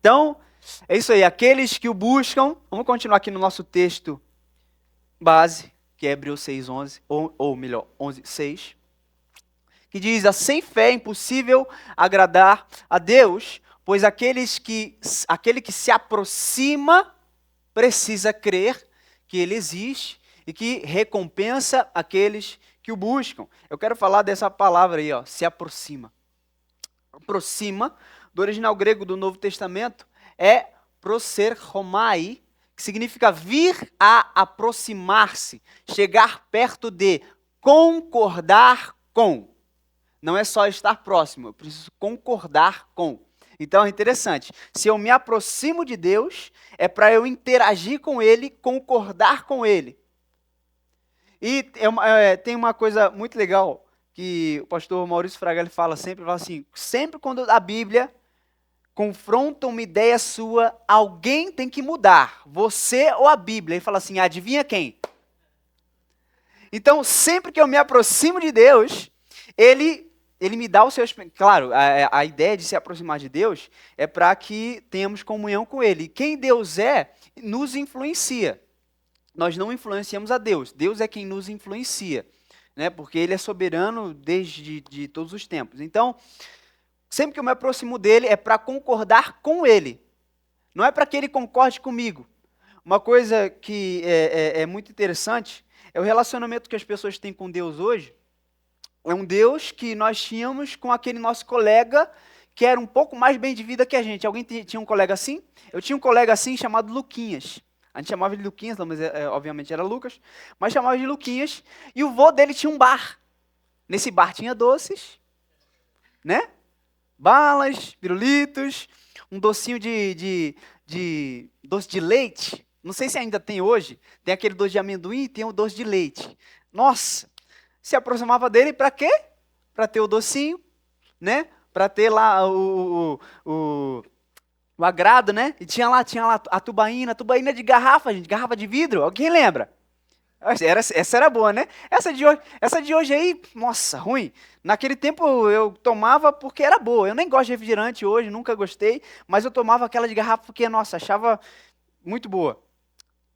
Então, é isso aí. Aqueles que o buscam, vamos continuar aqui no nosso texto base, que é Hebreus 6:11, ou melhor, 11:6, que diz: sem fé é impossível agradar a Deus, pois aquele que se aproxima precisa crer que ele existe e que recompensa aqueles que o buscam. Eu quero falar dessa palavra aí, ó, se aproxima. Aproxima, do original grego do Novo Testamento, é proserchomai, que significa vir a aproximar-se, chegar perto de, concordar com. Não é só estar próximo, eu preciso concordar com. Então é interessante, se eu me aproximo de Deus, é para eu interagir com Ele, concordar com Ele. E tem uma coisa muito legal que o pastor Maurício Fraga ele fala assim, sempre quando a Bíblia confronta uma ideia sua, alguém tem que mudar, você ou a Bíblia. Ele fala assim, adivinha quem? Então, sempre que eu me aproximo de Deus, Ele me dá os seus... Claro, a ideia de se aproximar de Deus é para que tenhamos comunhão com Ele. E quem Deus é, nos influencia. Nós não influenciamos a Deus. Deus é quem nos influencia, né? Porque Ele é soberano desde de todos os tempos. Então, sempre que eu me aproximo dEle, é para concordar com Ele. Não é para que Ele concorde comigo. Uma coisa que é muito interessante é o relacionamento que as pessoas têm com Deus hoje. É um Deus que nós tínhamos com aquele nosso colega que era um pouco mais bem de vida que a gente. Alguém tinha um colega assim? Eu tinha um colega assim chamado Luquinhas. A gente chamava de Luquinhas, não, mas obviamente era Lucas. Mas chamava de Luquinhas. E o vô dele tinha um bar. Nesse bar tinha doces, né? Balas, pirulitos, um docinho de doce de leite. Não sei se ainda tem hoje. Tem aquele doce de amendoim e tem o doce de leite. Nossa! Se aproximava dele para quê? Para ter o docinho, né? Para ter lá o agrado, né? E tinha lá a tubaína de garrafa, gente, garrafa de vidro. Alguém lembra? Essa era boa, né? Essa de hoje aí, nossa, ruim. Naquele tempo eu tomava porque era boa. Eu nem gosto de refrigerante hoje, nunca gostei, mas eu tomava aquela de garrafa porque, nossa, achava muito boa.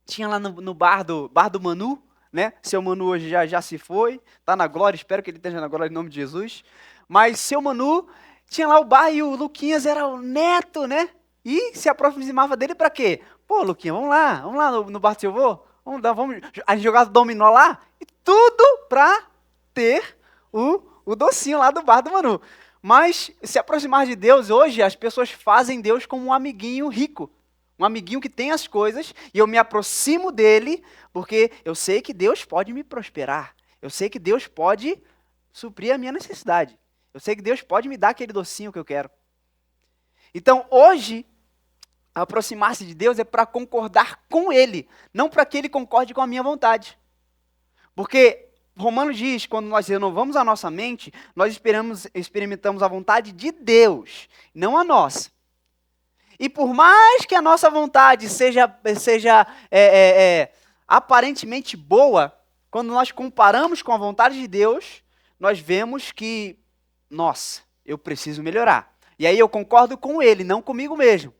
Tinha lá no bar do Manu, né? Seu Manu hoje já se foi, está na glória, espero que ele esteja na glória em nome de Jesus. Mas seu Manu tinha lá o bar e o Luquinhas era o neto, né? E se aproximava dele para quê? Pô, Luquinhas, vamos lá no bar do seu avô? Vamos, a gente jogava dominó lá e tudo para ter o docinho lá do bar do Manu. Mas se aproximar de Deus hoje, as pessoas fazem Deus como um amiguinho rico. Um amiguinho que tem as coisas, e eu me aproximo dele, porque eu sei que Deus pode me prosperar. Eu sei que Deus pode suprir a minha necessidade. Eu sei que Deus pode me dar aquele docinho que eu quero. Então, hoje, aproximar-se de Deus é para concordar com Ele, não para que Ele concorde com a minha vontade. Porque Romanos diz, quando nós renovamos a nossa mente, nós experimentamos a vontade de Deus, não a nossa. E por mais que a nossa vontade seja aparentemente boa, quando nós comparamos com a vontade de Deus, nós vemos que, nossa, eu preciso melhorar. E aí eu concordo com Ele, não comigo mesmo.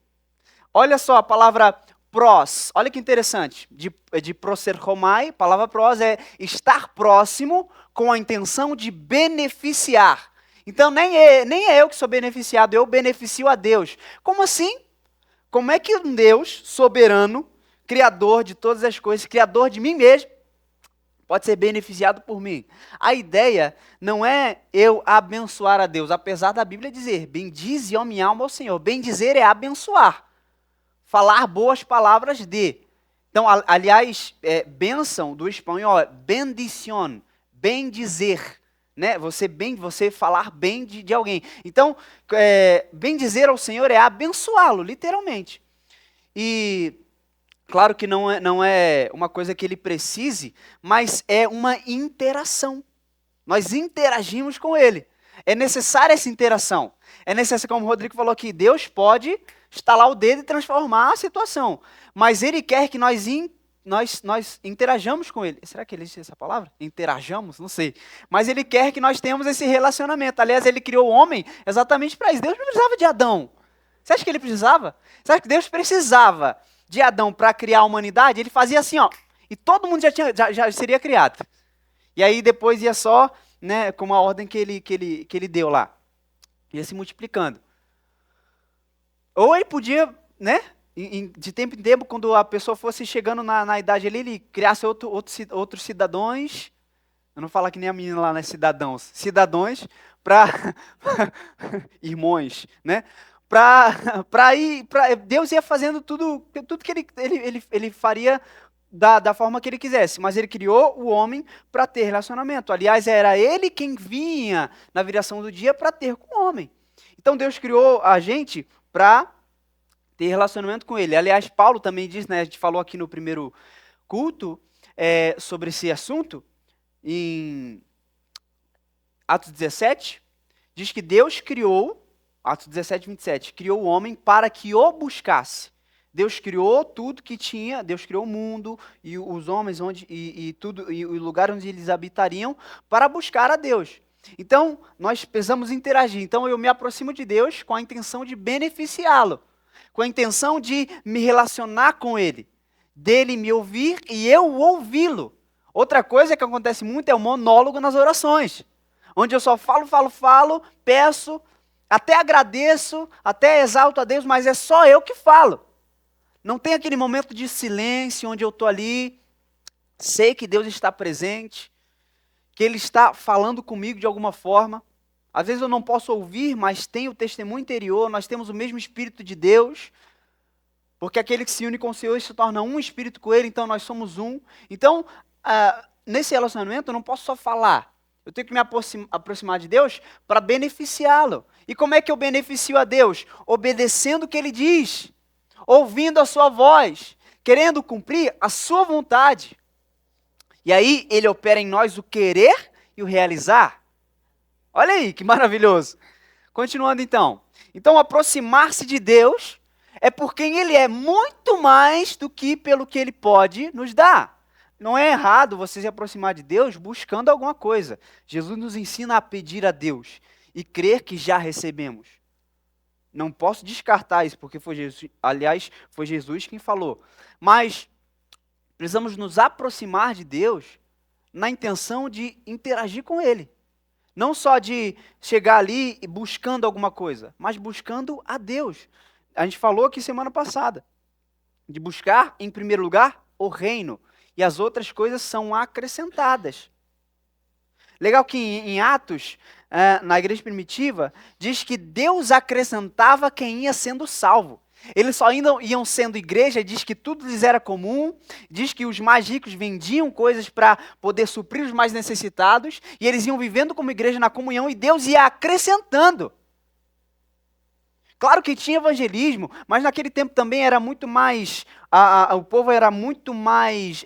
Olha só a palavra prós, olha que interessante, de proserchomai, palavra prós é estar próximo com a intenção de beneficiar. Então nem é eu que sou beneficiado, eu beneficio a Deus. Como assim? Como é que um Deus soberano, criador de todas as coisas, criador de mim mesmo, pode ser beneficiado por mim? A ideia não é eu abençoar a Deus, apesar da Bíblia dizer, bendize, ó minha alma, ao Senhor. Bendizer é abençoar, falar boas palavras de. Então, aliás, bênção do espanhol é bendición, bendizer. Né? Você falar bem de alguém. Então, bem dizer ao Senhor é abençoá-lo, literalmente. E, claro que não é uma coisa que ele precise, mas é uma interação. Nós interagimos com ele. É necessária essa interação. É necessário, como o Rodrigo falou aqui, Deus pode estalar o dedo e transformar a situação. Mas ele quer que nós interajamos com ele. Será que ele existe essa palavra? Interajamos? Não sei. Mas ele quer que nós tenhamos esse relacionamento. Aliás, ele criou o homem exatamente para isso. Deus não precisava de Adão. Você acha que ele precisava? Você acha que Deus precisava de Adão para criar a humanidade? Ele fazia assim, ó, e todo mundo já seria criado. E aí depois ia só, né, com a ordem que ele deu lá. Ia se multiplicando. Ou ele podia, né, de tempo em tempo, quando a pessoa fosse chegando na idade ali, ele criasse outros cidadãos. Eu não falo que nem a menina lá, né, cidadãos. Cidadãos para irmãos, né? Deus ia fazendo tudo que ele faria da forma que ele quisesse, mas ele criou o homem para ter relacionamento. Aliás, era ele quem vinha na viração do dia para ter com o homem. Então Deus criou a gente para ter relacionamento com ele. Aliás, Paulo também diz, né, a gente falou aqui no primeiro culto sobre esse assunto, em Atos 17, diz que Deus criou, Atos 17, 27, criou o homem para que o buscasse. Deus criou tudo que tinha, Deus criou o mundo e os homens tudo e o lugar onde eles habitariam para buscar a Deus. Então, nós precisamos interagir. Então, eu me aproximo de Deus com a intenção de beneficiá-lo, com a intenção de me relacionar com Ele, dele me ouvir e eu ouvi-lo. Outra coisa que acontece muito é o monólogo nas orações, onde eu só falo, peço, até agradeço, até exalto a Deus, mas é só eu que falo. Não tem aquele momento de silêncio onde eu estou ali, sei que Deus está presente, que Ele está falando comigo de alguma forma. Às vezes eu não posso ouvir, mas tenho o testemunho interior, nós temos o mesmo Espírito de Deus, porque aquele que se une com o Senhor se torna um Espírito com Ele, então nós somos um. Então, nesse relacionamento eu não posso só falar, eu tenho que me aproximar de Deus para beneficiá-lo. E como é que eu beneficio a Deus? Obedecendo o que Ele diz, ouvindo a sua voz, querendo cumprir a sua vontade. E aí Ele opera em nós o querer e o realizar. Olha aí, que maravilhoso. Continuando então. Então, aproximar-se de Deus é por quem Ele é, muito mais do que pelo que Ele pode nos dar. Não é errado você se aproximar de Deus buscando alguma coisa. Jesus nos ensina a pedir a Deus e crer que já recebemos. Não posso descartar isso, porque foi Jesus, aliás, foi Jesus quem falou. Mas precisamos nos aproximar de Deus na intenção de interagir com Ele. Não só de chegar ali buscando alguma coisa, mas buscando a Deus. A gente falou aqui semana passada, de buscar, em primeiro lugar, o reino. E as outras coisas são acrescentadas. Legal que em Atos, na igreja primitiva, diz que Deus acrescentava quem ia sendo salvo. Eles só iam sendo igreja, diz que tudo lhes era comum, diz que os mais ricos vendiam coisas para poder suprir os mais necessitados, e eles iam vivendo como igreja na comunhão, e Deus ia acrescentando. Claro que tinha evangelismo, mas naquele tempo também era muito mais, o povo era muito mais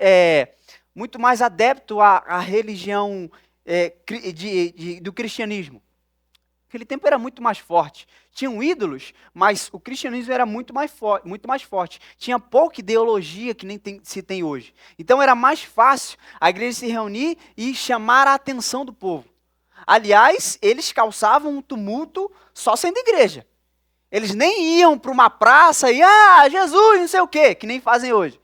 adepto à religião do cristianismo. Naquele tempo era muito mais forte. Tinham ídolos, mas o cristianismo era muito mais forte. Tinha pouca ideologia que nem se tem hoje. Então era mais fácil a igreja se reunir e chamar a atenção do povo. Aliás, eles causavam um tumulto só sendo igreja. Eles nem iam para uma praça e, Jesus, não sei o quê, que nem fazem hoje.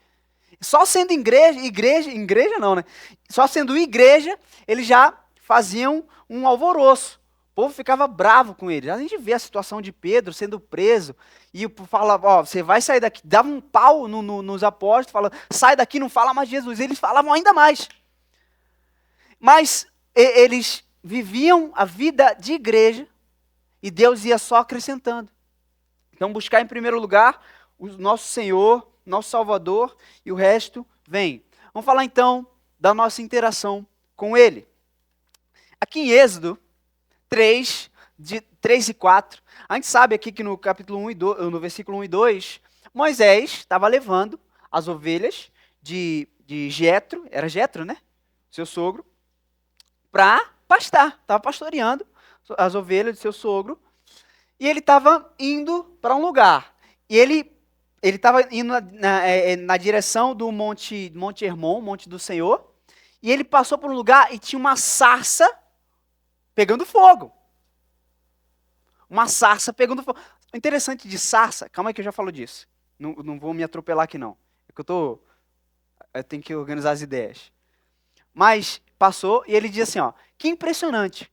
Só sendo igreja não, né? Só sendo igreja, eles já faziam um alvoroço. O povo ficava bravo com eles. A gente vê a situação de Pedro sendo preso, e o povo falava, você vai sair daqui. Dava um pau nos apóstolos, falando, sai daqui, não fala mais de Jesus. Eles falavam ainda mais. Mas eles viviam a vida de igreja, e Deus ia só acrescentando. Então, buscar em primeiro lugar o nosso Senhor, nosso Salvador, e o resto vem. Vamos falar então da nossa interação com Ele. Aqui em Êxodo 3, de 3 e 4, a gente sabe aqui que no capítulo 1 e 2, no versículo 1 e 2, Moisés estava levando as ovelhas de Jetro, era Jetro, né? Seu sogro, para pastar. Estava pastoreando as ovelhas de seu sogro, e ele estava indo para um lugar. E ele estava indo na direção do Monte Hermon, Monte do Senhor, e ele passou por um lugar e tinha uma sarça pegando fogo. Uma sarça pegando fogo. interessante de sarça, calma aí que eu já falo disso. Não vou me atropelar aqui não. É que eu tenho que organizar as ideias. Mas passou e ele diz assim, ó, que impressionante.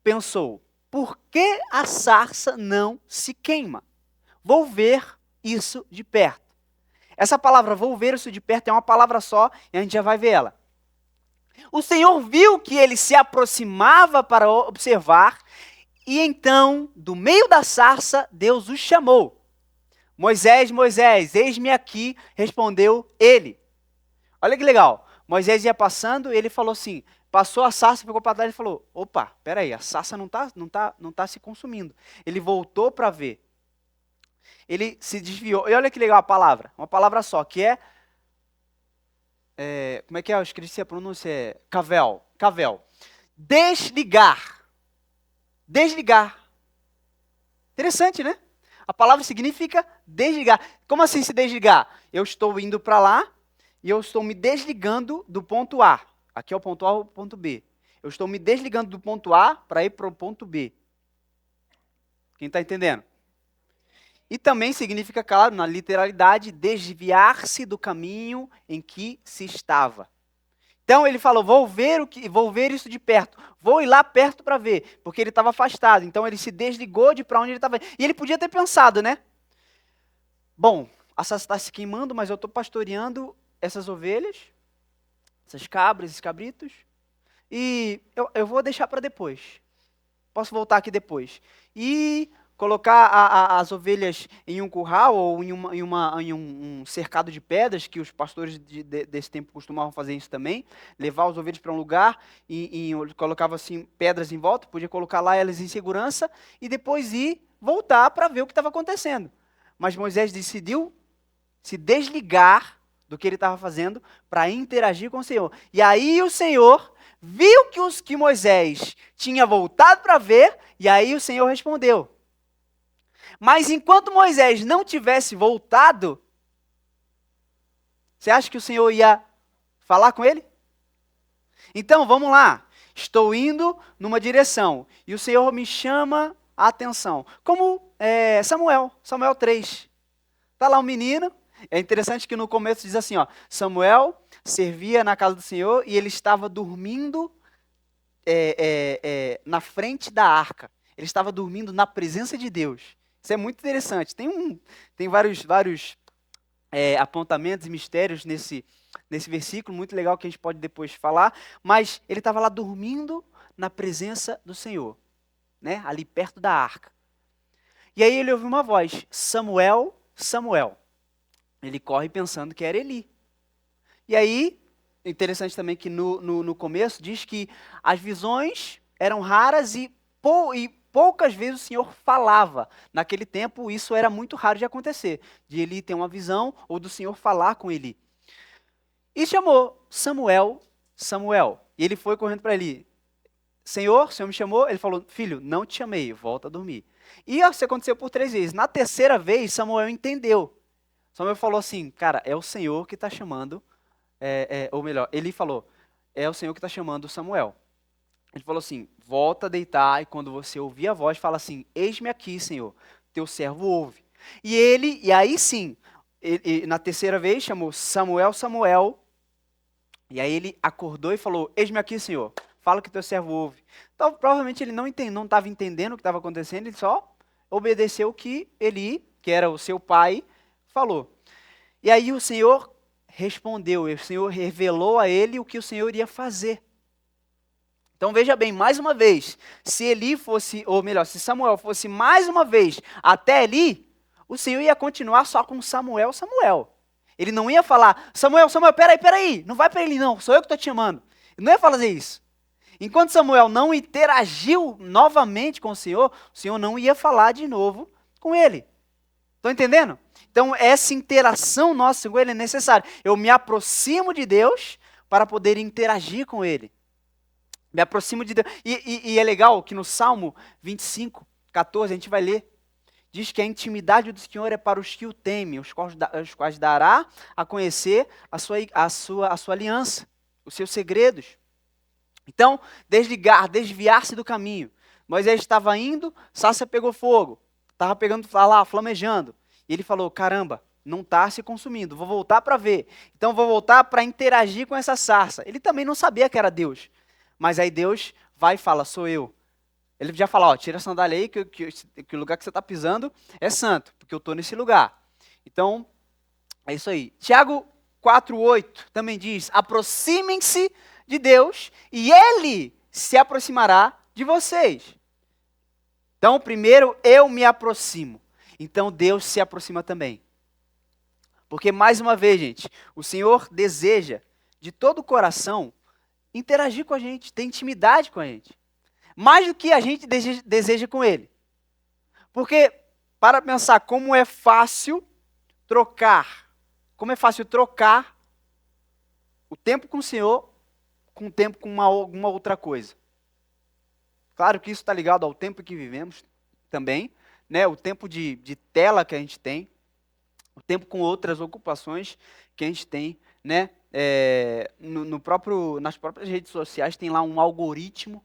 Pensou, por que a sarça não se queima? Vou ver isso de perto. Essa palavra, vou ver isso de perto, é uma palavra só e a gente já vai ver ela. O Senhor viu que ele se aproximava para observar e então, do meio da sarça, Deus o chamou. Moisés, Moisés, eis-me aqui, respondeu ele. Olha que legal. Moisés ia passando e ele falou assim, passou a sarça, ficou para trás e falou, opa, peraí, a sarça não tá se consumindo. Ele voltou para ver. Ele se desviou. E olha que legal a palavra, uma palavra só, que como é que é? Eu esqueci a pronúncia, cavel. Desligar. Interessante, né? A palavra significa desligar. Como assim se desligar? Eu estou indo para lá e eu estou me desligando do ponto A. Aqui é o ponto A ou o ponto B. Eu estou me desligando do ponto A para ir para o ponto B. Quem está entendendo? E também significa, claro, na literalidade, desviar-se do caminho em que se estava. Então ele falou, vou ver isso de perto, vou ir lá perto para ver, porque ele estava afastado. Então ele se desligou de para onde ele estava. E ele podia ter pensado, né? Bom, a sarça está se queimando, mas eu estou pastoreando essas ovelhas, essas cabras, esses cabritos, e eu vou deixar para depois. Posso voltar aqui depois. E colocar as ovelhas em um curral ou em um cercado de pedras, que os pastores desse tempo costumavam fazer isso também, levar as ovelhas para um lugar e colocava assim pedras em volta, podia colocar lá elas em segurança e depois ir voltar para ver o que estava acontecendo. Mas Moisés decidiu se desligar do que ele estava fazendo para interagir com o Senhor. E aí o Senhor viu que Moisés tinha voltado para ver, e aí o Senhor respondeu. Mas enquanto Moisés não tivesse voltado, você acha que o Senhor ia falar com ele? Então, vamos lá. Estou indo numa direção e o Senhor me chama a atenção. Como Samuel 3. Está lá um menino. É interessante que no começo diz assim, ó, Samuel servia na casa do Senhor e ele estava dormindo na frente da arca. Ele estava dormindo na presença de Deus. Isso é muito interessante. Tem vários apontamentos e mistérios nesse versículo, muito legal que a gente pode depois falar, mas ele estava lá dormindo na presença do Senhor, né? Ali perto da arca. E aí ele ouviu uma voz, Samuel, Samuel. Ele corre pensando que era Eli. E aí, interessante também que no começo diz que as visões eram raras e poucas vezes o Senhor falava. Naquele tempo, isso era muito raro de acontecer, de Eli ter uma visão ou do Senhor falar com Eli. E chamou Samuel, Samuel. E ele foi correndo para Eli. Senhor, o Senhor me chamou? Ele falou, filho, não te chamei, volta a dormir. E isso aconteceu por 3 vezes. Na terceira vez, Samuel entendeu. Samuel falou assim, cara, é o Senhor que está chamando, ou melhor, ele falou, é o Senhor que está chamando Samuel. Ele falou assim, volta a deitar e quando você ouvir a voz, fala assim, eis-me aqui, Senhor, teu servo ouve. E aí sim, na terceira vez chamou Samuel, Samuel, e aí ele acordou e falou, eis-me aqui, Senhor, fala que teu servo ouve. Então, provavelmente ele não estava entendendo o que estava acontecendo, ele só obedeceu o que Eli, que era o seu pai, falou. E aí o Senhor respondeu, o Senhor revelou a ele o que o Senhor iria fazer. Então veja bem, mais uma vez, se Samuel fosse mais uma vez até Eli, o Senhor ia continuar só com Samuel. Ele não ia falar, Samuel, peraí, não vai para Eli não, sou eu que estou te chamando. Ele não ia fazer isso. Enquanto Samuel não interagiu novamente com o Senhor não ia falar de novo com ele. Estão entendendo? Então essa interação nossa com ele é necessária. Eu me aproximo de Deus para poder interagir com ele. Me aproximo de Deus. E é legal que no Salmo 25, 14, a gente vai ler. Diz que a intimidade do Senhor é para os que o temem, os quais dará a conhecer a sua aliança, os seus segredos. Então, desviar-se do caminho. Moisés estava indo, sarça pegou fogo. Estava pegando lá, flamejando. E ele falou, caramba, não está se consumindo, vou voltar para ver. Então vou voltar para interagir com essa sarça. Ele também não sabia que era Deus. Mas aí Deus vai e fala, sou eu. Ele já fala, ó, tira a sandália aí, que o lugar que você está pisando é santo, porque eu estou nesse lugar. Então, é isso aí. Tiago 4,8 também diz, aproximem-se de Deus e Ele se aproximará de vocês. Então, primeiro eu me aproximo. Então, Deus se aproxima também. Porque, mais uma vez, gente, o Senhor deseja, de todo o coração, interagir com a gente, ter intimidade com a gente. Mais do que a gente deseja com Ele. Porque, para pensar como é fácil trocar o tempo com o Senhor com o tempo com alguma outra coisa. Claro que isso está ligado ao tempo que vivemos também, né? O tempo de tela que a gente tem, o tempo com outras ocupações que a gente tem, né? Nas próprias redes sociais tem lá um algoritmo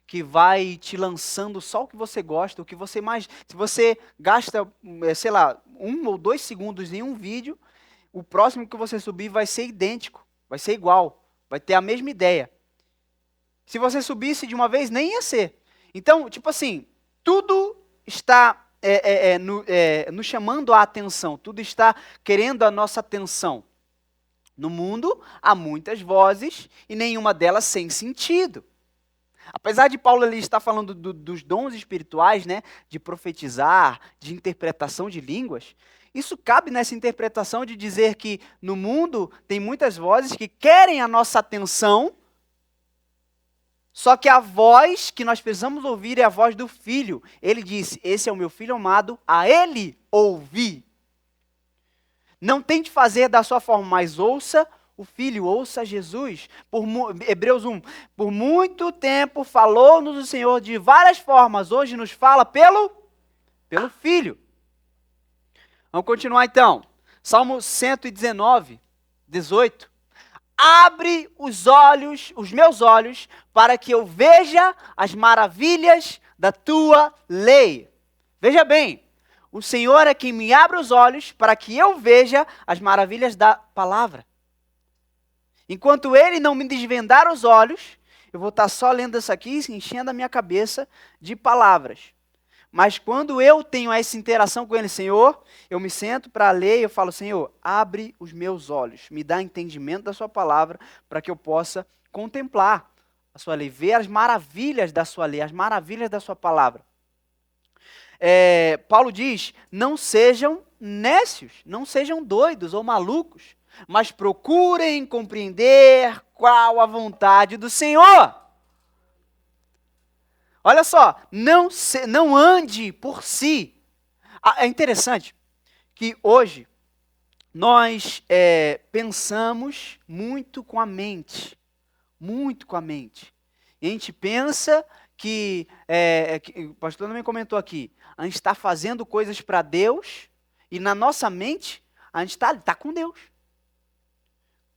que vai te lançando só o que você gosta, o que você mais... Se você gasta, sei lá, 1 ou 2 segundos em um vídeo, o próximo que você subir vai ser idêntico, vai ser igual, vai ter a mesma ideia. Se você subisse de uma vez, nem ia ser. Então, tipo assim, tudo está nos chamando a atenção, tudo está querendo a nossa atenção. No mundo, há muitas vozes e nenhuma delas sem sentido. Apesar de Paulo ali estar falando dos dons espirituais, né, de profetizar, de interpretação de línguas, isso cabe nessa interpretação de dizer que no mundo tem muitas vozes que querem a nossa atenção, só que a voz que nós precisamos ouvir é a voz do Filho. Ele disse, esse é o meu Filho amado, a Ele ouvi. Não tente fazer da sua forma, mas ouça o Filho, ouça Jesus. Hebreus 1, por muito tempo falou-nos o Senhor de várias formas, hoje nos fala pelo Filho. Vamos continuar então. Salmo 119, 18. Abre os meus olhos, para que eu veja as maravilhas da tua lei. Veja bem, o Senhor é quem me abre os olhos, para que eu veja as maravilhas da palavra. Enquanto Ele não me desvendar os olhos, eu vou estar só lendo isso aqui, enchendo a minha cabeça de palavras. Mas quando eu tenho essa interação com Ele, Senhor, eu me sento para ler e eu falo, Senhor, abre os meus olhos, me dá entendimento da sua palavra, para que eu possa contemplar a sua lei, ver as maravilhas da sua lei, as maravilhas da sua palavra. Paulo diz, não sejam nécios, não sejam doidos ou malucos, mas procurem compreender qual a vontade do Senhor. Olha só, não ande por si. É interessante que hoje nós pensamos muito com a mente. Muito com a mente. E a gente pensa que o pastor também comentou aqui, a gente está fazendo coisas para Deus e na nossa mente a gente está com Deus.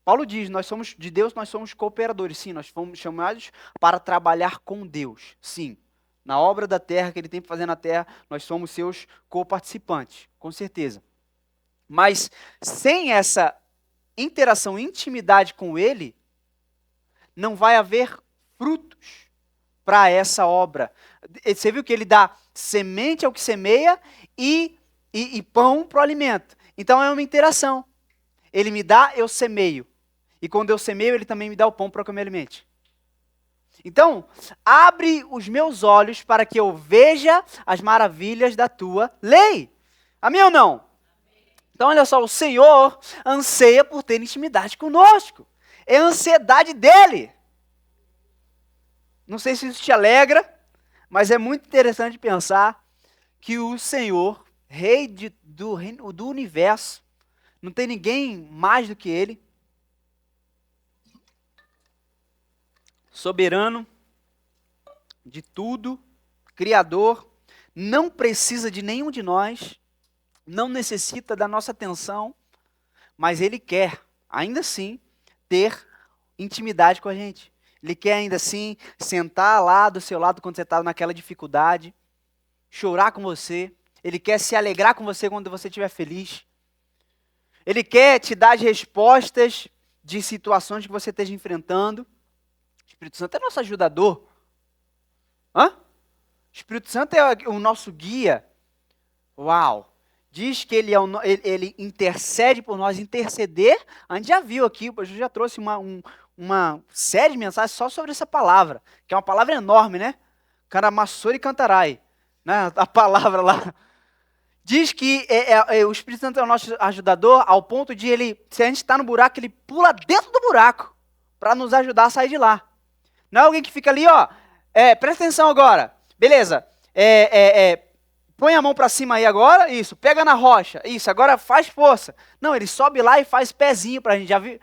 Paulo diz, de Deus nós somos cooperadores, sim, nós fomos chamados para trabalhar com Deus, sim. Na obra da terra que Ele tem para fazer na terra, nós somos seus coparticipantes, com certeza. Mas sem essa interação, intimidade com Ele, não vai haver frutos para essa obra. Você viu que Ele dá semente ao que semeia e pão para o alimento. Então é uma interação. Ele me dá, eu semeio. E quando eu semeio, Ele também me dá o pão para que eu me alimente. Então, abre os meus olhos para que eu veja as maravilhas da tua lei. Amém ou não? Então, olha só, o Senhor anseia por ter intimidade conosco. É a ansiedade dEle. Não sei se isso te alegra, mas é muito interessante pensar que o Senhor, Rei do universo, não tem ninguém mais do que Ele, soberano de tudo, Criador, não precisa de nenhum de nós, não necessita da nossa atenção, mas Ele quer, ainda assim, ter intimidade com a gente. Ele quer, ainda assim, sentar lá do seu lado quando você está naquela dificuldade, chorar com você. Ele quer se alegrar com você quando você estiver feliz. Ele quer te dar as respostas de situações que você esteja enfrentando. O Espírito Santo é nosso ajudador. Hã? O Espírito Santo é o nosso guia. Uau! Diz que ele intercede por nós. Interceder, a gente já viu aqui, eu já trouxe uma série de mensagens só sobre essa palavra, que é uma palavra enorme, né? Caramassori cantarai, né? A palavra lá. Diz que o Espírito Santo é o nosso ajudador ao ponto de se a gente está no buraco, ele pula dentro do buraco para nos ajudar a sair de lá. Não é alguém que fica ali, ó, presta atenção agora, beleza, põe a mão para cima aí agora, isso, pega na rocha, isso, agora faz força. Não, ele sobe lá e faz pezinho para a gente, já viu?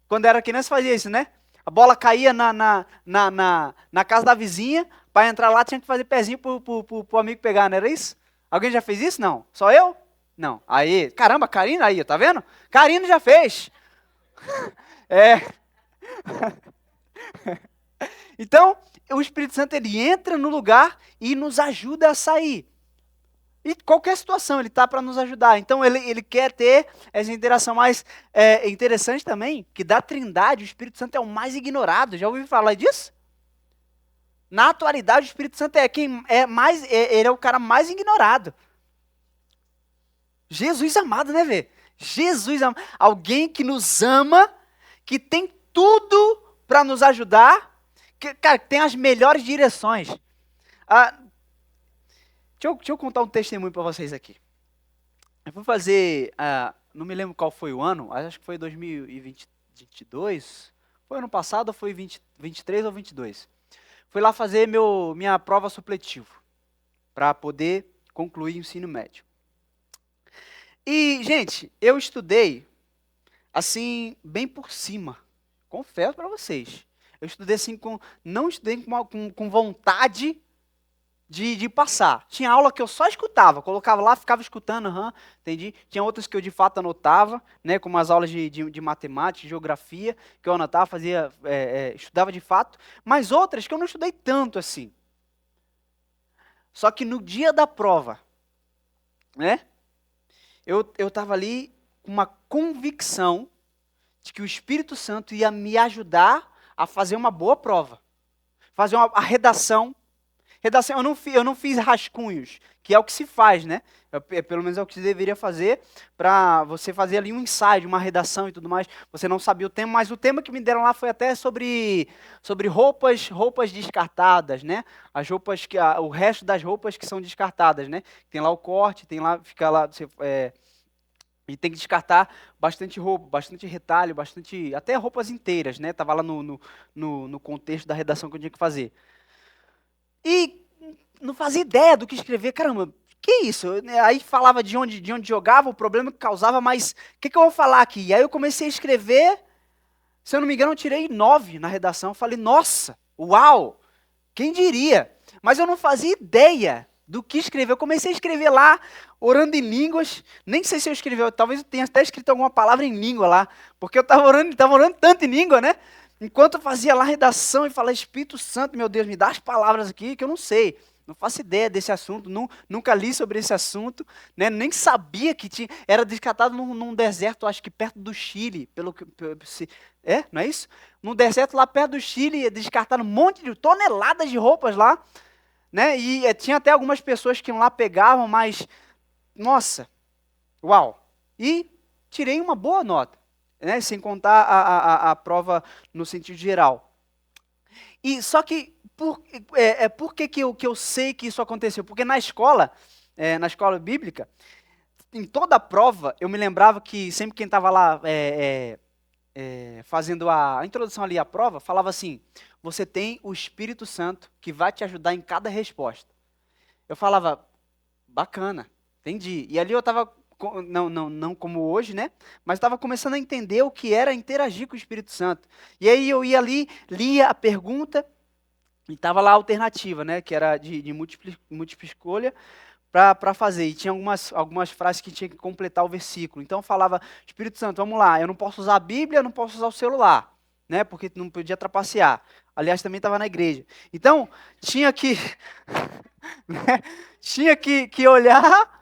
Quando era criança fazia isso, né? A bola caía na casa da vizinha, para entrar lá tinha que fazer pezinho pro amigo pegar, não era isso? Alguém já fez isso? Não. Só eu? Não. Aí, caramba, Karina aí, tá vendo? Karina já fez. Então, o Espírito Santo, ele entra no lugar e nos ajuda a sair. E qualquer situação, ele está para nos ajudar. Então, ele quer ter essa interação. Mas é interessante também que da Trindade, o Espírito Santo é o mais ignorado. Já ouviu falar disso? Na atualidade, o Espírito Santo ele é o cara mais ignorado. Jesus amado, né, Vê? Jesus amado. Alguém que nos ama, que tem tudo para nos ajudar, que, cara, tem as melhores direções. Deixa eu contar um testemunho para vocês aqui. Eu fui fazer, não me lembro qual foi o ano, acho que foi 2022, foi ano passado ou foi 23 ou 22. Fui lá fazer minha prova supletivo, para poder concluir o ensino médio. E, gente, eu estudei, assim, bem por cima, confesso para vocês. Eu estudei assim, não estudei com vontade de passar. Tinha aula que eu só escutava, colocava lá, ficava escutando, entendi. Tinha outras que eu de fato anotava, né, como as aulas de matemática, geografia, que eu anotava, estudava de fato, mas outras que eu não estudei tanto assim. Só que no dia da prova, né, eu estava ali com uma convicção de que o Espírito Santo ia me ajudar a fazer uma boa prova, fazer a redação. Redação, eu não fiz rascunhos, que é o que se faz, né? Pelo menos é o que você deveria fazer para você fazer ali um ensaio, uma redação e tudo mais. Você não sabia o tema, mas o tema que me deram lá foi até sobre roupas descartadas, né? As roupas o resto das roupas que são descartadas, né? Tem lá o corte, tem lá, fica lá, e tem que descartar bastante roupa, bastante retalho, até roupas inteiras, né? Tava lá no contexto da redação que eu tinha que fazer. E não fazia ideia do que escrever. Caramba, que isso? Aí falava de onde jogava, o problema que causava, mas o que eu vou falar aqui? E aí eu comecei a escrever, se eu não me engano, eu tirei 9 na redação. Falei, nossa, uau, quem diria? Mas eu não fazia ideia do que escrever. Eu comecei a escrever lá, orando em línguas. Nem sei se eu escrevi, talvez eu tenha até escrito alguma palavra em língua lá, porque eu estava orando tanto em língua, né? Enquanto eu fazia lá a redação e falava, Espírito Santo, meu Deus, me dá as palavras aqui que eu não sei. Não faço ideia desse assunto, nunca li sobre esse assunto, né? Nem sabia que era descartado num deserto, acho que perto do Chile. Não é isso? Num deserto lá perto do Chile, descartaram um monte de toneladas de roupas lá, né? E tinha até algumas pessoas que iam lá, pegavam, mas, nossa, uau. E tirei uma boa nota. Né, sem contar a prova no sentido geral. E só que, por que eu sei que isso aconteceu? Porque na escola bíblica, em toda a prova, eu me lembrava que sempre quem estava lá fazendo a introdução ali à prova, falava assim, você tem o Espírito Santo que vai te ajudar em cada resposta. Eu falava, bacana, entendi. E ali eu estava não como hoje, né? Mas estava começando a entender o que era interagir com o Espírito Santo. E aí eu ia ali, lia a pergunta, e estava lá a alternativa, né? Que era de múltipla escolha para fazer. E tinha algumas frases que tinha que completar o versículo. Então eu falava, Espírito Santo, vamos lá, eu não posso usar a Bíblia, eu não posso usar o celular, né? Porque não podia trapacear. Aliás, também estava na igreja. Então, tinha que, né? Tinha que olhar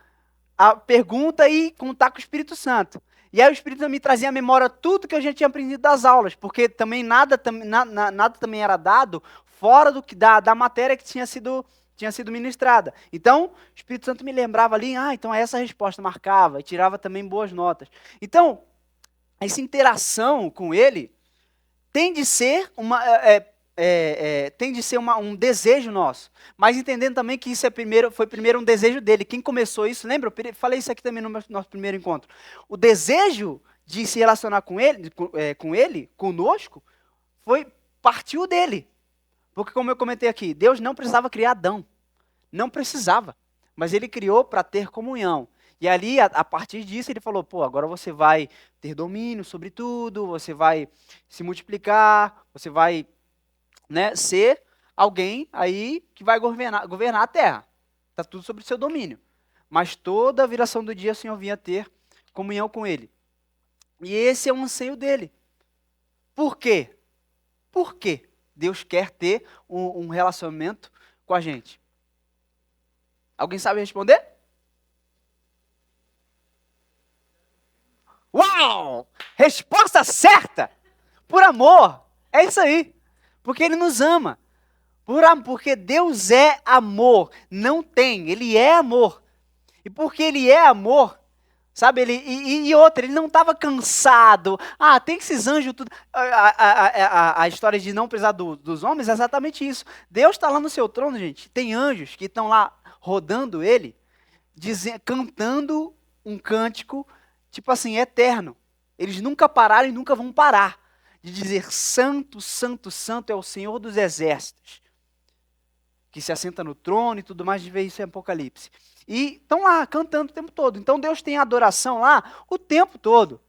a pergunta e contar com o Espírito Santo. E aí o Espírito Santo me trazia à memória tudo que eu já tinha aprendido das aulas, porque também nada também era dado fora da matéria que tinha sido ministrada. Então, o Espírito Santo me lembrava ali, então é essa a resposta, marcava, e tirava também boas notas. Então, essa interação com ele tem de ser um desejo nosso, mas entendendo também que isso foi primeiro um desejo dele. Quem começou isso, lembra? Eu falei isso aqui também no nosso primeiro encontro. O desejo de se relacionar com ele, conosco, partiu dele. Porque como eu comentei aqui, Deus não precisava criar Adão, não precisava, mas ele criou para ter comunhão. E ali, a partir disso, ele falou, agora você vai ter domínio sobre tudo, você vai se multiplicar, você vai ser alguém aí que vai governar a terra. Está tudo sobre o seu domínio. Mas toda a viração do dia o Senhor vinha ter comunhão com ele. E esse é o anseio dele. Por quê? Por quê Deus quer ter um relacionamento com a gente? Alguém sabe responder? Uau! Resposta certa! Por amor! É isso aí. Porque ele nos ama. Porque Deus é amor. Não tem, ele é amor. E porque ele é amor, sabe, e outra, ele não estava cansado. Tem esses anjos, tudo. A história de não precisar dos homens é exatamente isso. Deus está lá no seu trono, gente. Tem anjos que estão lá rodando ele, cantando um cântico, tipo assim, eterno. Eles nunca pararam e nunca vão parar de dizer: Santo, Santo, Santo é o Senhor dos exércitos, que se assenta no trono e tudo mais, de ver isso em Apocalipse. E estão lá cantando o tempo todo. Então Deus tem adoração lá o tempo todo.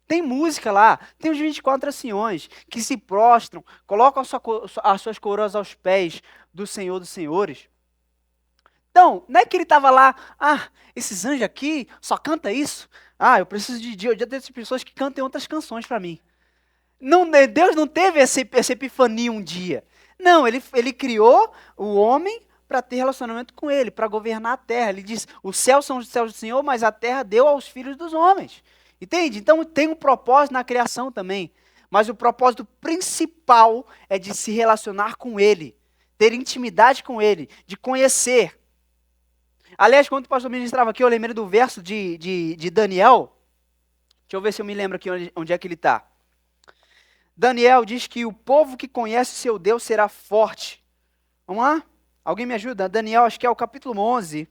Tem música lá, tem os 24 anciões que se prostram, colocam as suas coroas aos pés do Senhor dos senhores. Então, não é que ele estava lá, esses anjos aqui só canta isso. Eu preciso de dessas pessoas que cantem outras canções para mim. Não, Deus não teve essa epifania um dia. Não, ele criou o homem para ter relacionamento com ele, para governar a terra. Ele diz, os céus são os céus do Senhor, mas a terra deu aos filhos dos homens. Entende? Então tem um propósito na criação também. Mas o propósito principal é de se relacionar com ele, ter intimidade com ele, de conhecer. Aliás, quando o pastor ministrava aqui, eu lembrei do verso de Daniel. Deixa eu ver se eu me lembro aqui onde é que ele está. Daniel diz que o povo que conhece seu Deus será forte. Vamos lá? Alguém me ajuda? Daniel, acho que é o capítulo 11.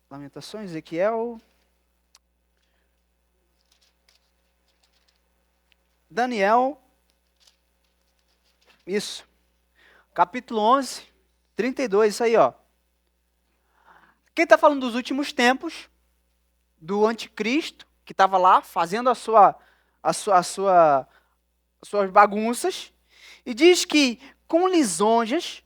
Lamentações, Ezequiel. Daniel. Isso. Capítulo 11, 32, isso aí, ó. Quem está falando dos últimos tempos, do anticristo, que estava lá fazendo as suas bagunças, e diz que com lisonjas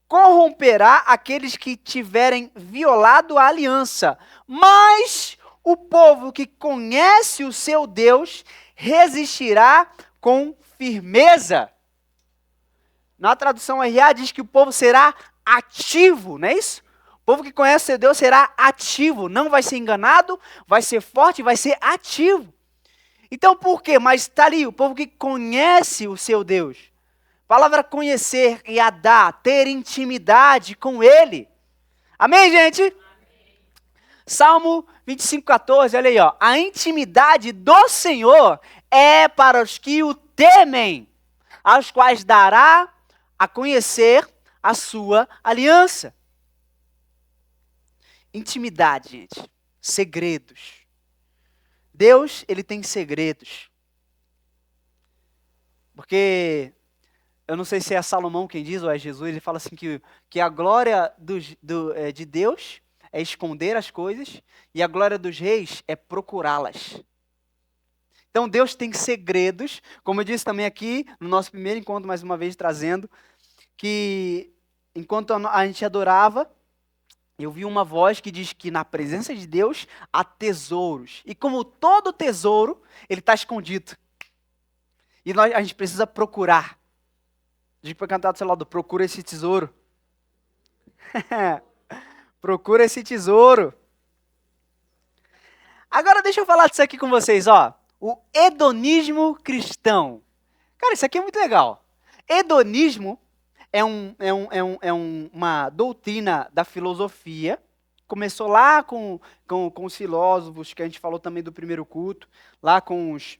corromperá aqueles que tiverem violado a aliança, mas o povo que conhece o seu Deus resistirá com firmeza. Na tradução RA diz que o povo será ativo, não é isso? O povo que conhece o seu Deus será ativo, não vai ser enganado, vai ser forte, vai ser ativo. Então por quê? Mas está ali, o povo que conhece o seu Deus. A palavra conhecer e ter intimidade com ele. Amém, gente? Amém. Salmo 25:14, olha aí, ó. A intimidade do Senhor é para os que o temem, aos quais dará a conhecer a sua aliança. Intimidade, gente. Segredos. Deus, ele tem segredos. Porque, eu não sei se é Salomão quem diz, ou é Jesus, ele fala assim que a glória de Deus é esconder as coisas, e a glória dos reis é procurá-las. Então Deus tem segredos, como eu disse também aqui, no nosso primeiro encontro, mais uma vez trazendo, que enquanto a gente adorava, eu vi uma voz que diz que na presença de Deus há tesouros. E como todo tesouro, ele está escondido. E a gente precisa procurar. A gente foi cantar do seu lado, procura esse tesouro. Procura esse tesouro. Agora deixa eu falar disso aqui com vocês, ó. O hedonismo cristão. Cara, isso aqui é muito legal. Hedonismo uma doutrina da filosofia. Começou lá com os filósofos, que a gente falou também do primeiro culto, lá com os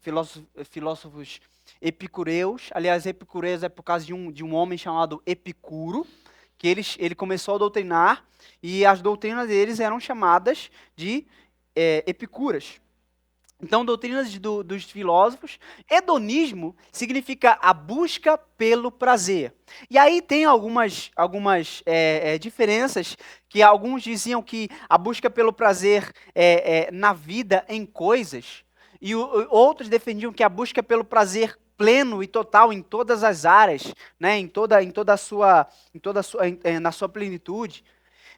filósofos epicureus. Aliás, epicureus é por causa de um homem chamado Epicuro, que ele começou a doutrinar, e as doutrinas deles eram chamadas de epicuras. Então, doutrinas dos filósofos. Hedonismo significa a busca pelo prazer. E aí tem algumas diferenças, que alguns diziam que a busca pelo prazer na vida, em coisas, e outros defendiam que a busca pelo prazer pleno e total em todas as áreas, né, na sua plenitude.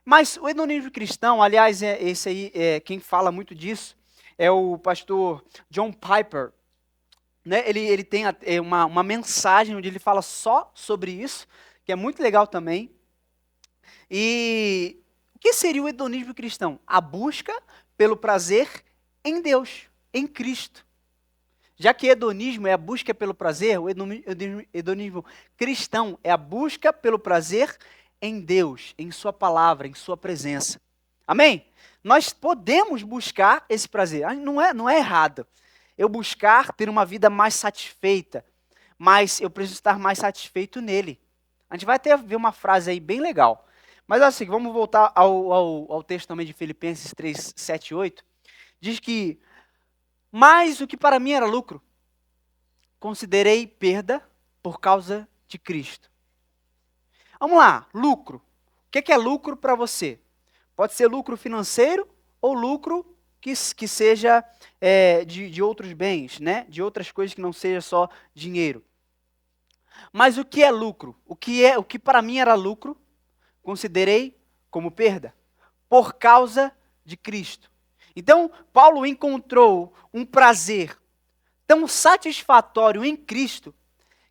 Mas o hedonismo cristão, aliás, esse aí, quem fala muito disso, é o pastor John Piper, né? Ele tem uma mensagem onde ele fala só sobre isso, que é muito legal também. E o que seria o hedonismo cristão? A busca pelo prazer em Deus, em Cristo. Já que hedonismo é a busca pelo prazer, o hedonismo cristão é a busca pelo prazer em Deus, em sua palavra, em sua presença. Amém? Nós podemos buscar esse prazer. Não é errado eu buscar ter uma vida mais satisfeita, mas eu preciso estar mais satisfeito nele. A gente vai até ver uma frase aí bem legal. Mas assim, vamos voltar ao texto também de Filipenses 3, 7 e 8. Diz que, mas o que para mim era lucro, considerei perda por causa de Cristo. Vamos lá, lucro. O que é lucro para você? Pode ser lucro financeiro ou lucro que seja de outros bens, né? De outras coisas que não seja só dinheiro. Mas o que é lucro? O que para mim era lucro, considerei como perda por causa de Cristo. Então, Paulo encontrou um prazer tão satisfatório em Cristo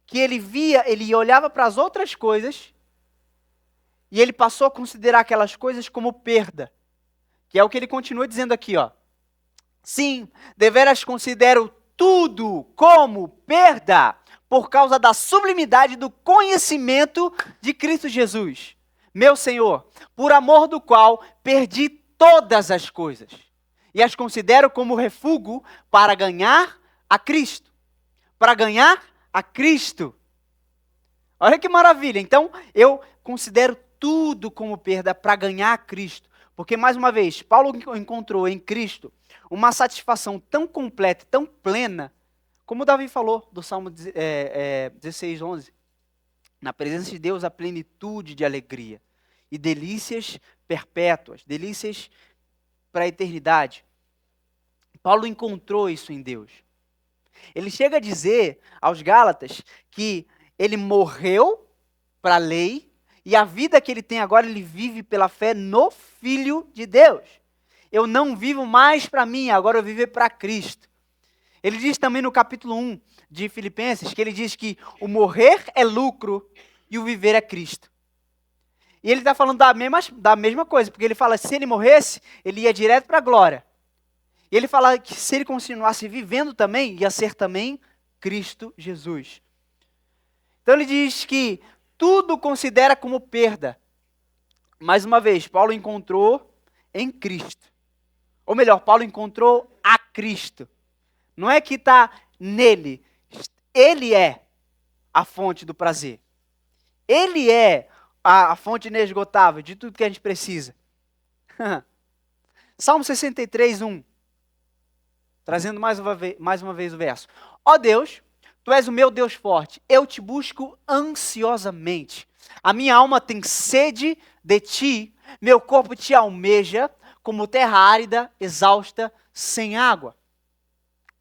que ele olhava para as outras coisas e ele passou a considerar aquelas coisas como perda. Que é o que ele continua dizendo aqui, ó. Sim, deveras considero tudo como perda por causa da sublimidade do conhecimento de Cristo Jesus, meu Senhor, por amor do qual perdi todas as coisas e as considero como refúgio para ganhar a Cristo. Para ganhar a Cristo. Olha que maravilha. Então, eu considero tudo como perda para ganhar a Cristo. Porque, mais uma vez, Paulo encontrou em Cristo uma satisfação tão completa, tão plena, como Davi falou do Salmo 16, 11. Na presença de Deus, a plenitude de alegria e delícias perpétuas, delícias para a eternidade. Paulo encontrou isso em Deus. Ele chega a dizer aos Gálatas que ele morreu para a lei e a vida que ele tem agora, ele vive pela fé no Filho de Deus. Eu não vivo mais para mim, agora eu vivo para Cristo. Ele diz também no capítulo 1 de Filipenses, que ele diz que o morrer é lucro e o viver é Cristo. E ele está falando da mesma coisa, porque ele fala que se ele morresse, ele ia direto para a glória. E ele fala que se ele continuasse vivendo também, ia ser também Cristo Jesus. Então ele diz que tudo considera como perda. Mais uma vez, Paulo encontrou em Cristo. Ou melhor, Paulo encontrou a Cristo. Não é que está nele. Ele é a fonte do prazer. Ele é a fonte inesgotável de tudo que a gente precisa. Salmo 63, 1. Trazendo mais uma vez o verso. Ó Deus, tu és o meu Deus forte. Eu te busco ansiosamente. A minha alma tem sede de ti. Meu corpo te almeja como terra árida, exausta, sem água.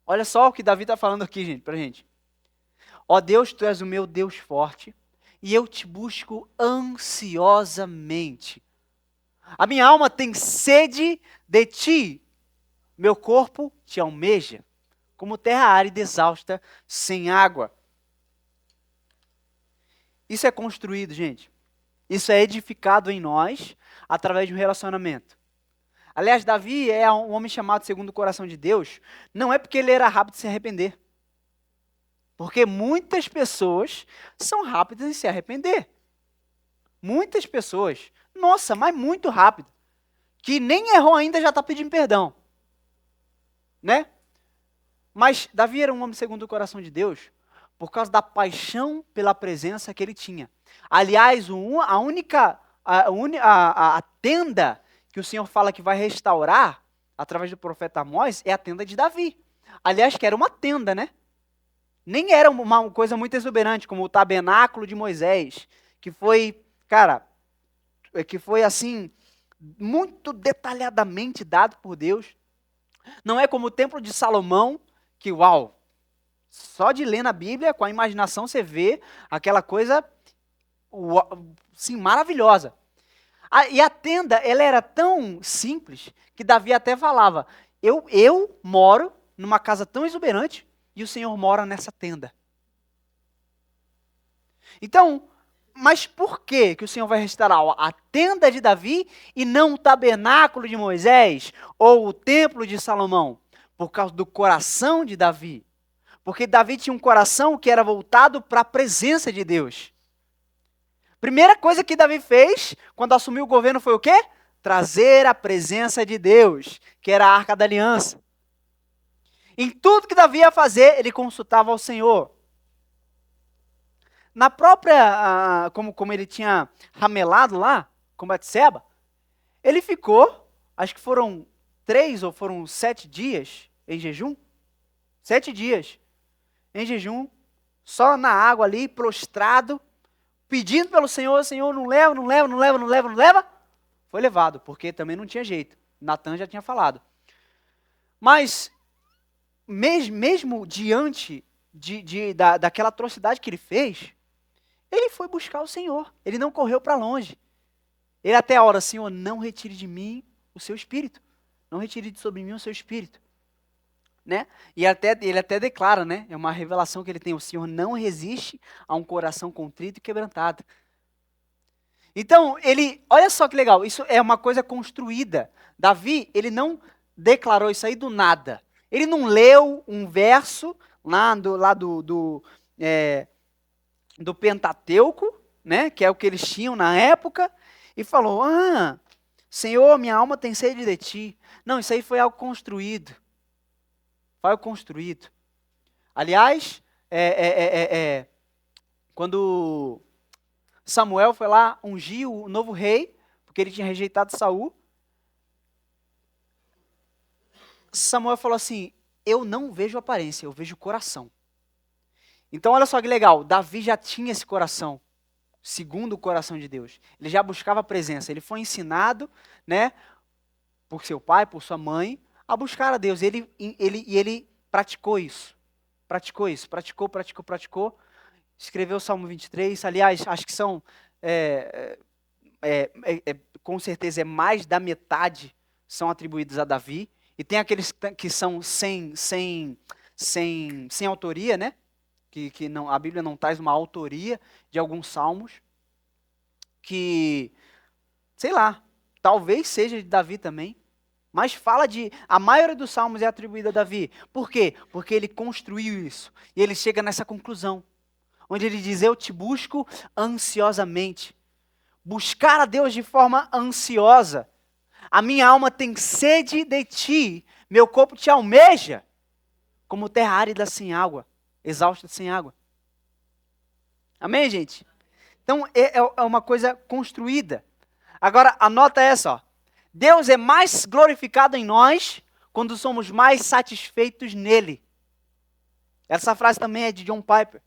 Olha só o que Davi está falando aqui, gente, pra gente. Ó Deus, tu és o meu Deus forte, e eu te busco ansiosamente. A minha alma tem sede de ti, meu corpo te almeja, como terra árida, exausta, sem água. Isso é construído, gente. Isso é edificado em nós através de um relacionamento. Aliás, Davi é um homem chamado segundo o coração de Deus, não é porque ele era rápido de se arrepender. Porque muitas pessoas são rápidas em se arrepender. Muitas pessoas, nossa, mas muito rápido, que nem errou ainda já está pedindo perdão. Né? Mas Davi era um homem segundo o coração de Deus por causa da paixão pela presença que ele tinha. Aliás, a tenda que o Senhor fala que vai restaurar através do profeta Amós é a tenda de Davi. Aliás, que era uma tenda, né? Nem era uma coisa muito exuberante, como o tabernáculo de Moisés, que foi, cara, que foi assim, muito detalhadamente dado por Deus. Não é como o templo de Salomão, que uau, só de ler na Bíblia, com a imaginação você vê aquela coisa, sim, maravilhosa. E a tenda, ela era tão simples, que Davi até falava, eu moro numa casa tão exuberante, e o Senhor mora nessa tenda. Então, mas por que o Senhor vai restaurar a tenda de Davi e não o tabernáculo de Moisés ou o templo de Salomão? Por causa do coração de Davi. Porque Davi tinha um coração que era voltado para a presença de Deus. Primeira coisa que Davi fez quando assumiu o governo foi o quê? Trazer a presença de Deus, que era a Arca da Aliança. Em tudo que Davi ia fazer, ele consultava ao Senhor. Na própria, como ele tinha ramelado lá, com Batseba, ele ficou, acho que foram 3 ou foram 7 dias em jejum. 7 dias em jejum, só na água ali, prostrado, pedindo pelo Senhor, Senhor, não leva, não leva, não leva, não leva, não leva. Foi levado, porque também não tinha jeito. Natan já tinha falado. Mas, mesmo diante daquela atrocidade que ele fez, ele foi buscar o Senhor. Ele não correu para longe. Ele até ora, Senhor, não retire de mim o seu espírito. Não retire de sobre mim o seu espírito. Né? E ele até declara, né? É uma revelação que ele tem. O Senhor não resiste a um coração contrito e quebrantado. Então, olha só que legal. Isso é uma coisa construída. Davi, ele não declarou isso aí do nada. Ele não leu um verso lá do Pentateuco, né, que é o que eles tinham na época, e falou, Senhor, minha alma tem sede de ti. Não, isso aí foi algo construído. Foi algo construído. Aliás, quando Samuel foi lá ungir o novo rei, porque ele tinha rejeitado Saul, Samuel falou assim, eu não vejo aparência, eu vejo coração. Então, olha só que legal, Davi já tinha esse coração, segundo o coração de Deus. Ele já buscava a presença, ele foi ensinado, né, por seu pai, por sua mãe, a buscar a Deus. Ele praticou isso, praticou. Escreveu o Salmo 23, aliás, acho que são, com certeza, mais da metade são atribuídos a Davi. E tem aqueles que são sem autoria, né? Que não, a Bíblia não traz uma autoria de alguns salmos, que, sei lá, talvez seja de Davi também, mas a maioria dos salmos é atribuída a Davi. Por quê? Porque ele construiu isso, e ele chega nessa conclusão, onde ele diz, eu te busco ansiosamente. Buscar a Deus de forma ansiosa. A minha alma tem sede de ti, meu corpo te almeja, como terra árida sem água. Exausta sem água. Amém, gente? Então, é uma coisa construída. Agora, anota essa, ó. Deus é mais glorificado em nós quando somos mais satisfeitos nele. Essa frase também é de John Piper.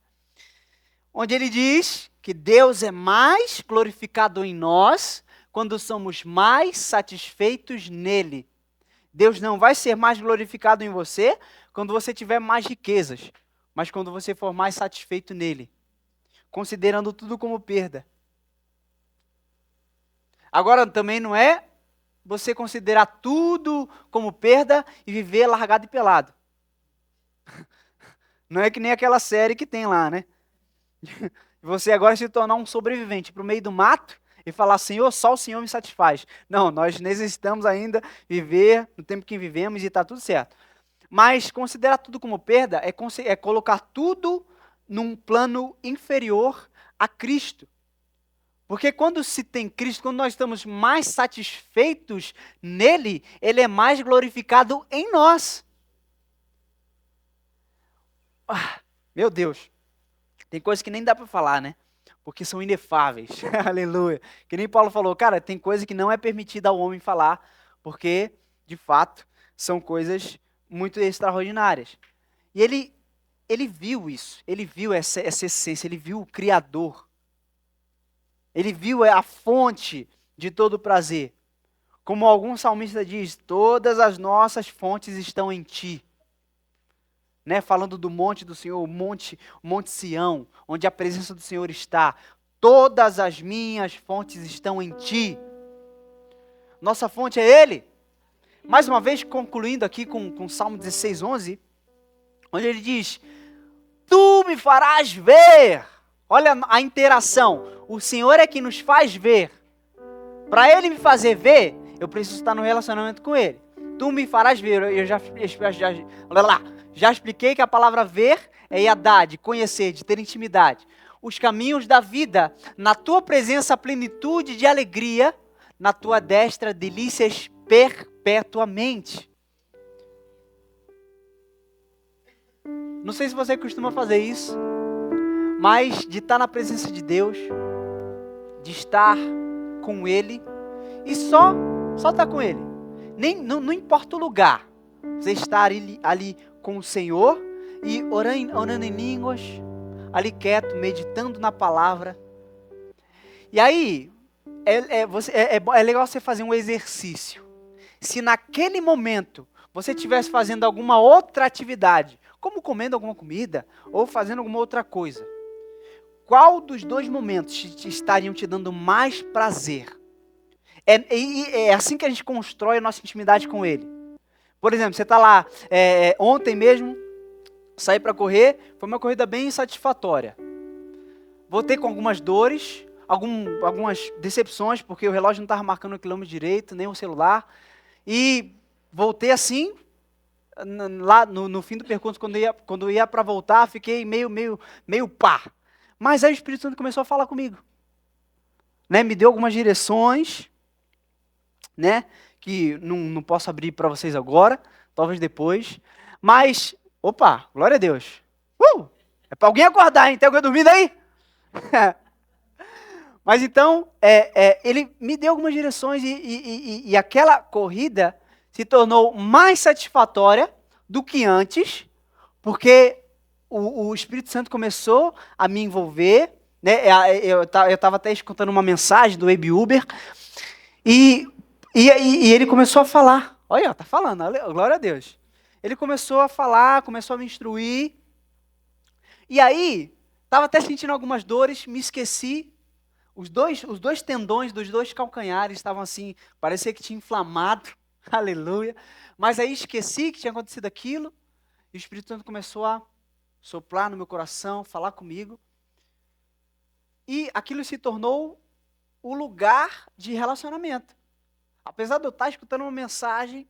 Onde ele diz que Deus é mais glorificado em nós quando somos mais satisfeitos nele. Deus não vai ser mais glorificado em você quando você tiver mais riquezas, mas quando você for mais satisfeito nele, considerando tudo como perda. Agora, também não é você considerar tudo como perda e viver largado e pelado. Não é que nem aquela série que tem lá, né? Você agora se tornar um sobrevivente para o meio do mato e falar, Senhor, só o Senhor me satisfaz. Não, nós necessitamos ainda viver no tempo que vivemos e está tudo certo. Mas considerar tudo como perda é colocar tudo num plano inferior a Cristo. Porque quando se tem Cristo, quando nós estamos mais satisfeitos nele, ele é mais glorificado em nós. Meu Deus, tem coisas que nem dá para falar, né? Porque são inefáveis. Aleluia. Que nem Paulo falou, cara, tem coisa que não é permitida ao homem falar, porque, de fato, são coisas muito extraordinárias. E ele viu isso, ele viu essa essência, ele viu o Criador. Ele viu a fonte de todo o prazer. Como algum salmista diz, todas as nossas fontes estão em ti. Né? Falando do monte do Senhor, o monte Sião, onde a presença do Senhor está. Todas as minhas fontes estão em ti. Nossa fonte é Ele. Mais uma vez, concluindo aqui com o Salmo 16, 11, onde ele diz, tu me farás ver. Olha a interação. O Senhor é que nos faz ver. Para Ele me fazer ver, eu preciso estar no relacionamento com Ele. Tu me farás ver. Eu já expliquei que a palavra ver é yadá, de conhecer, de ter intimidade. Os caminhos da vida, na tua presença, plenitude de alegria, na tua destra, delícias perpetuamente. Não sei se você costuma fazer isso, mas de estar na presença de Deus, de estar com Ele, e só estar com Ele. Não importa o lugar, você estar ali com o Senhor, e orando em línguas, ali quieto, meditando na palavra. E aí, é legal você fazer um exercício. Se naquele momento, você estivesse fazendo alguma outra atividade, como comendo alguma comida, ou fazendo alguma outra coisa, qual dos dois momentos estariam te dando mais prazer? É assim que a gente constrói a nossa intimidade com Ele. Por exemplo, você está lá, ontem mesmo, saí para correr, foi uma corrida bem satisfatória. Voltei com algumas dores, algumas decepções, porque o relógio não estava marcando o quilômetro direito, nem o celular. E voltei assim, lá no fim do percurso, quando eu ia para voltar, fiquei meio pá. Mas aí o Espírito Santo começou a falar comigo. Né? Me deu algumas direções, né? Que não posso abrir para vocês agora, talvez depois. Mas, opa, glória a Deus. É para alguém acordar, hein? Tem alguém dormindo aí? Mas então, ele me deu algumas direções e aquela corrida se tornou mais satisfatória do que antes, porque o Espírito Santo começou a me envolver, né? Eu estava até escutando uma mensagem do Web Uber, e ele começou a falar. Olha, tá falando, glória a Deus. Ele começou a falar, começou a me instruir, e aí, estava até sentindo algumas dores, me esqueci. Os dois tendões dos dois calcanhares estavam assim, parecia que tinha inflamado, aleluia. Mas aí esqueci que tinha acontecido aquilo, e o Espírito Santo começou a soprar no meu coração, falar comigo. E aquilo se tornou o lugar de relacionamento. Apesar de eu estar escutando uma mensagem,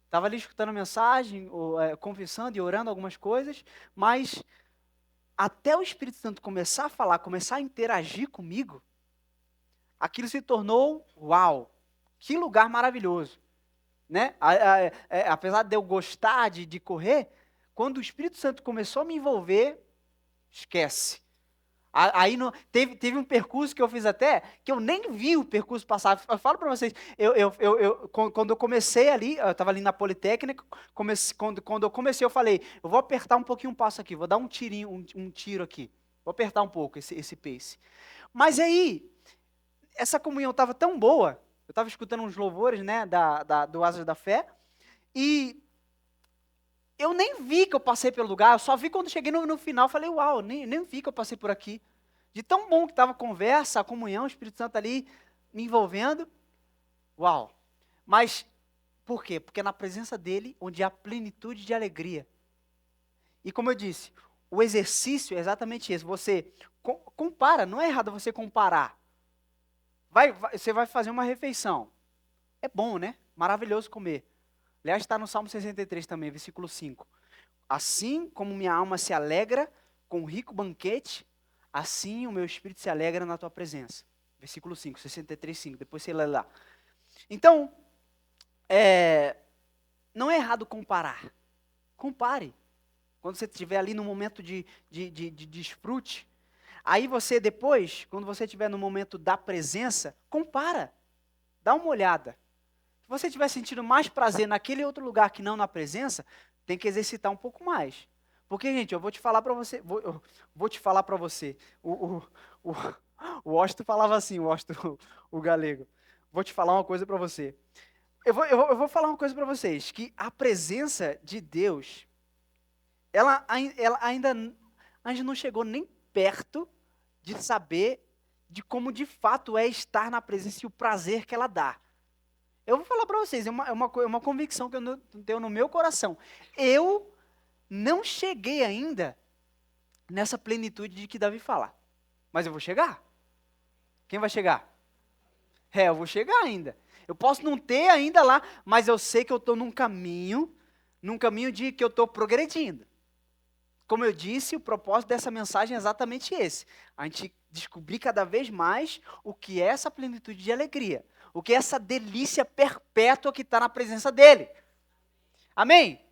estava ali escutando a mensagem, confessando e orando algumas coisas, mas até o Espírito Santo começar a falar, começar a interagir comigo, aquilo se tornou, uau, que lugar maravilhoso. Né? Apesar de eu gostar de correr, quando o Espírito Santo começou a me envolver, esquece. Aí teve um percurso que eu fiz até, que eu nem vi o percurso passar. Eu falo para vocês, quando eu comecei ali, eu estava ali na Politécnica, quando eu comecei, eu falei, eu vou apertar um pouquinho o passo aqui, vou dar um tiro aqui, vou apertar um pouco esse pace. Mas aí, essa comunhão estava tão boa, eu estava escutando uns louvores, né, do Asas da Fé, e eu nem vi que eu passei pelo lugar, eu só vi quando cheguei no final, falei, uau, nem vi que eu passei por aqui. De tão bom que estava a conversa, a comunhão, o Espírito Santo ali me envolvendo. Uau. Mas, por quê? Porque é na presença dele, onde há plenitude de alegria. E como eu disse, o exercício é exatamente esse. Você compara, não é errado você comparar. Você vai fazer uma refeição. É bom, né? Maravilhoso comer. Aliás, está no Salmo 63 também, versículo 5. Assim como minha alma se alegra com um rico banquete, assim o meu espírito se alegra na tua presença. Versículo 5, 63, 5. Depois você lê lá. Então, não é errado comparar. Compare. Quando você estiver ali no momento de desfrute, aí você depois, quando você estiver no momento da presença, compara. Dá uma olhada. Se você estiver sentindo mais prazer naquele outro lugar que não na presença, tem que exercitar um pouco mais. Porque, gente, eu vou te falar para você, vou te falar para você. O Washington falava assim, o galego. Vou te falar uma coisa para você. Eu vou falar uma coisa para vocês, que a presença de Deus, ela ainda a gente não chegou nem perto de saber de como de fato é estar na presença e o prazer que ela dá. Eu vou falar para vocês, é uma convicção que eu tenho no meu coração. Eu não cheguei ainda nessa plenitude de que Davi fala. Mas eu vou chegar. Quem vai chegar? Eu vou chegar ainda. Eu posso não ter ainda lá, mas eu sei que eu estou num caminho de que eu estou progredindo. Como eu disse, o propósito dessa mensagem é exatamente esse. A gente descobrir cada vez mais o que é essa plenitude de alegria. O que é essa delícia perpétua que está na presença dele. Amém?